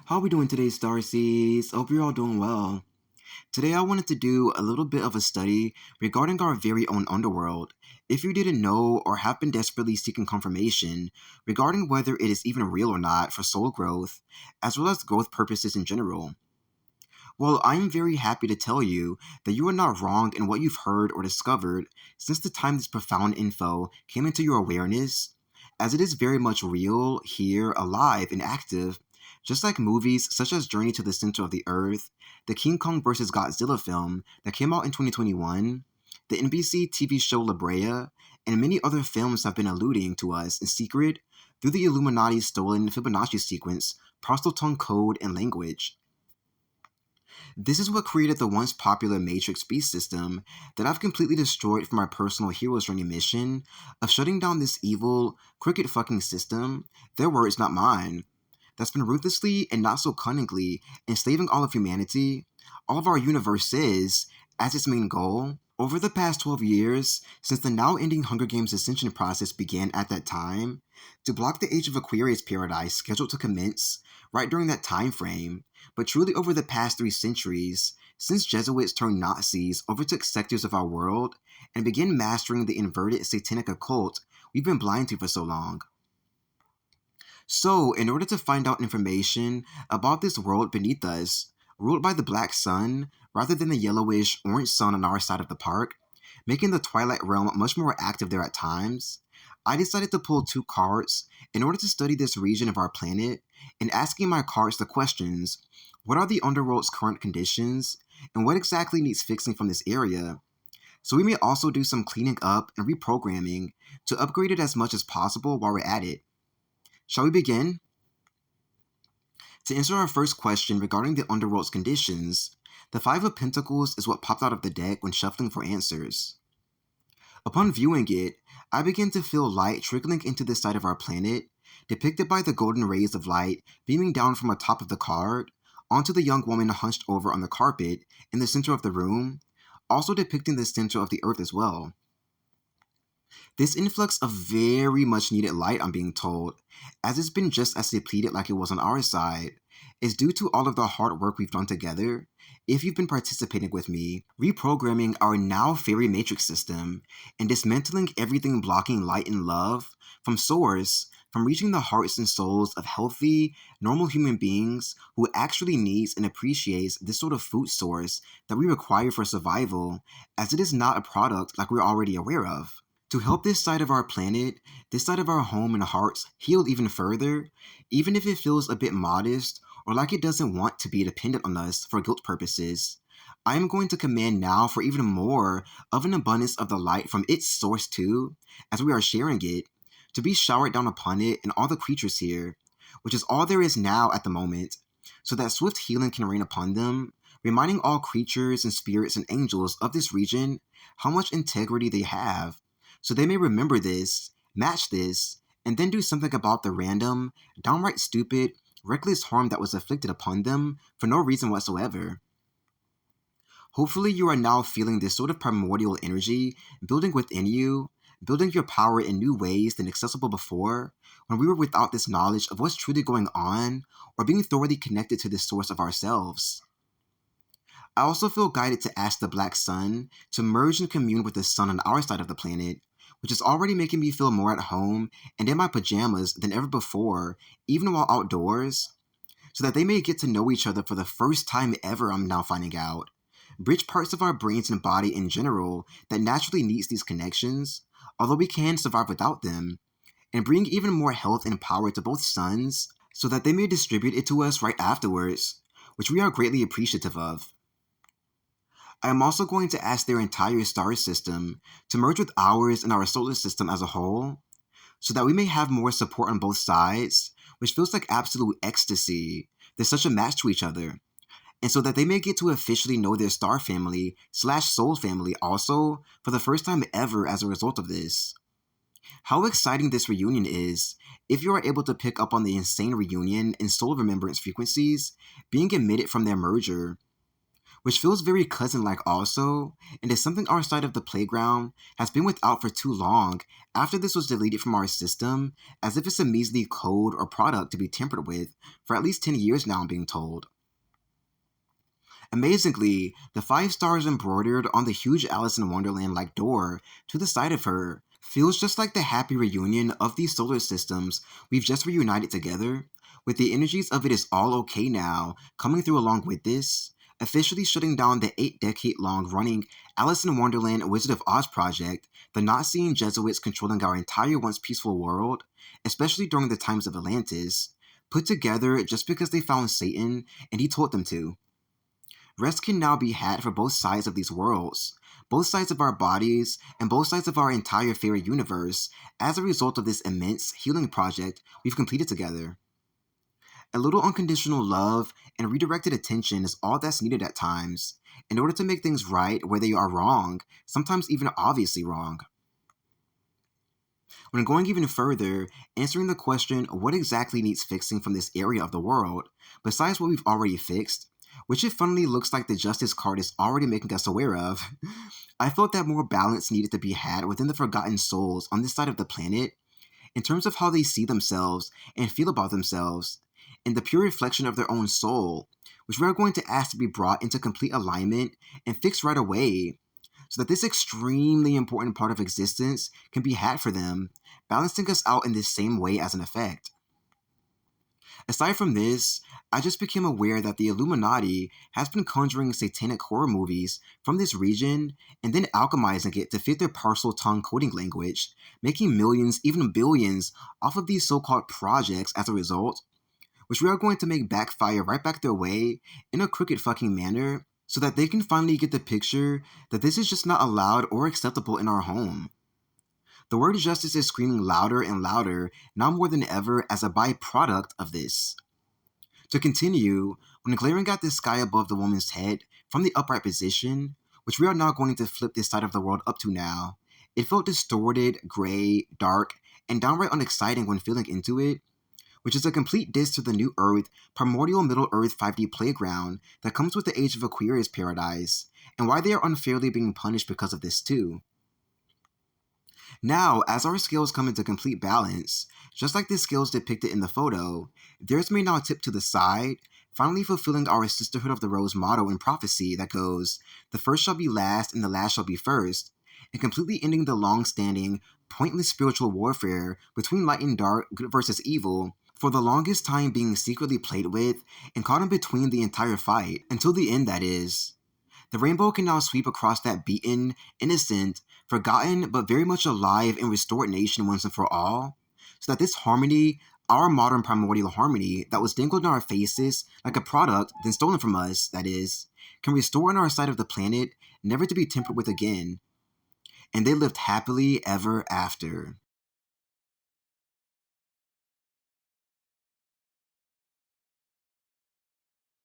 How are we doing today, Starseeds? Hope you're all doing well. Today I wanted to do a little bit of a study regarding our very own Underworld. If you didn't know or have been desperately seeking confirmation regarding whether it is even real or not for soul growth, as well as growth purposes in general. Well, I'm very happy to tell you that you are not wrong in what you've heard or discovered since the time this profound info came into your awareness, as it is very much real, here, alive, and active, just like movies such as Journey to the Center of the Earth, the King Kong vs. Godzilla film that came out in 2021, the NBC TV show La Brea, and many other films have been alluding to us in secret through the Illuminati's stolen Fibonacci sequence, Parseltongue code, and language. This is what created the once popular Matrix beast system that I've completely destroyed for my personal hero's journey mission of shutting down this evil, crooked fucking system, their words not mine, that's been ruthlessly and not so cunningly enslaving all of humanity, all of our universes, as its main goal. Over the past 12 years, since the now ending Hunger Games Ascension process began at that time, to block the Age of Aquarius paradise scheduled to commence right during that time frame, but truly over the past 3 centuries, since Jesuits turned Nazis, overtook sectors of our world and began mastering the inverted satanic occult we've been blind to for so long. So, in order to find out information about this world beneath us, ruled by the black sun rather than the yellowish orange sun on our side of the park, making the Twilight Realm much more active there at times, I decided to pull 2 cards in order to study this region of our planet and asking my cards the questions: what are the Underworld's current conditions, and what exactly needs fixing from this area? So we may also do some cleaning up and reprogramming to upgrade it as much as possible while we're at it. Shall we begin? To answer our first question regarding the Underworld's conditions, the Five of Pentacles is what popped out of the deck when shuffling for answers. Upon viewing it, I began to feel light trickling into the side of our planet, depicted by the golden rays of light beaming down from atop of the card onto the young woman hunched over on the carpet in the center of the room, also depicting the center of the earth as well. This influx of very much needed light, I'm being told, as it's been just as depleted like it was on our side, is due to all of the hard work we've done together, if you've been participating with me, reprogramming our now fairy matrix system and dismantling everything blocking light and love from source, from reaching the hearts and souls of healthy, normal human beings who actually needs and appreciates this sort of food source that we require for survival, as it is not a product like we're already aware of. To help this side of our planet, this side of our home and hearts heal even further, even if it feels a bit modest or like it doesn't want to be dependent on us for guilt purposes, I am going to command now for even more of an abundance of the light from its source too, as we are sharing it, to be showered down upon it and all the creatures here, which is all there is now at the moment, so that swift healing can rain upon them, reminding all creatures and spirits and angels of this region how much integrity they have, so they may remember this, match this, and then do something about the random, downright stupid, reckless harm that was inflicted upon them for no reason whatsoever. Hopefully you are now feeling this sort of primordial energy building within you, building your power in new ways than accessible before, when we were without this knowledge of what's truly going on, or being thoroughly connected to the source of ourselves. I also feel guided to ask the Black Sun to merge and commune with the sun on our side of the planet, which is already making me feel more at home and in my pajamas than ever before, even while outdoors, so that they may get to know each other for the first time ever, I'm now finding out. Bridge parts of our brains and body in general that naturally needs these connections, although we can survive without them, and bring even more health and power to both suns, so that they may distribute it to us right afterwards, which we are greatly appreciative of. I am also going to ask their entire star system to merge with ours and our solar system as a whole, so that we may have more support on both sides, which feels like absolute ecstasy. They're such a match to each other. And so that they may get to officially know their star family slash soul family also for the first time ever as a result of this. How exciting this reunion is, if you are able to pick up on the insane reunion and soul remembrance frequencies being emitted from their merger, which feels very cousin-like also, and is something our side of the playground has been without for too long after this was deleted from our system, as if it's a measly code or product to be tampered with for at least 10 years now, I'm being told. Amazingly, the 5 stars embroidered on the huge Alice in Wonderland-like door to the side of her feels just like the happy reunion of these solar systems we've just reunited together, with the energies of it is all okay now coming through along with this, officially shutting down the 8-decade-long running Alice in Wonderland Wizard of Oz project, the Nazi Jesuits controlling our entire once peaceful world, especially during the times of Atlantis, put together just because they found Satan and he told them to. Rest can now be had for both sides of these worlds, both sides of our bodies, and both sides of our entire fairy universe as a result of this immense healing project we've completed together. A little unconditional love and redirected attention is all that's needed at times, in order to make things right where they are wrong, sometimes even obviously wrong. When going even further, answering the question what exactly needs fixing from this area of the world, besides what we've already fixed, which it funnily looks like the Justice card is already making us aware of, I felt that more balance needed to be had within the forgotten souls on this side of the planet, in terms of how they see themselves and feel about themselves, in the pure reflection of their own soul, which we are going to ask to be brought into complete alignment and fixed right away, so that this extremely important part of existence can be had for them, balancing us out in this same way as an effect. Aside from this, I just became aware that the Illuminati has been conjuring satanic horror movies from this region and then alchemizing it to fit their parcel tongue coding language, making millions, even billions, off of these so-called projects as a result, which we are going to make backfire right back their way in a crooked fucking manner, so that they can finally get the picture that this is just not allowed or acceptable in our home. The word justice is screaming louder and louder, now more than ever, as a byproduct of this. To continue, when glaring at the sky above the woman's head from the upright position, which we are now going to flip this side of the world up to now, it felt distorted, gray, dark, and downright unexciting when feeling into it, which is a complete diss to the New Earth, primordial Middle Earth 5D playground that comes with the Age of Aquarius paradise, and why they are unfairly being punished because of this too. Now, as our scales come into complete balance, just like the scales depicted in the photo, theirs may now tip to the side, finally fulfilling our Sisterhood of the Rose motto and prophecy that goes, the first shall be last and the last shall be first, and completely ending the long-standing, pointless spiritual warfare between light and dark, good versus evil, for the longest time being secretly played with and caught in between the entire fight, until the end that is. The rainbow can now sweep across that beaten, innocent, forgotten, but very much alive and restored nation once and for all, so that this harmony, our modern primordial harmony that was dangled in our faces like a product then stolen from us, that is, can restore on our side of the planet, never to be tampered with again. And they lived happily ever after.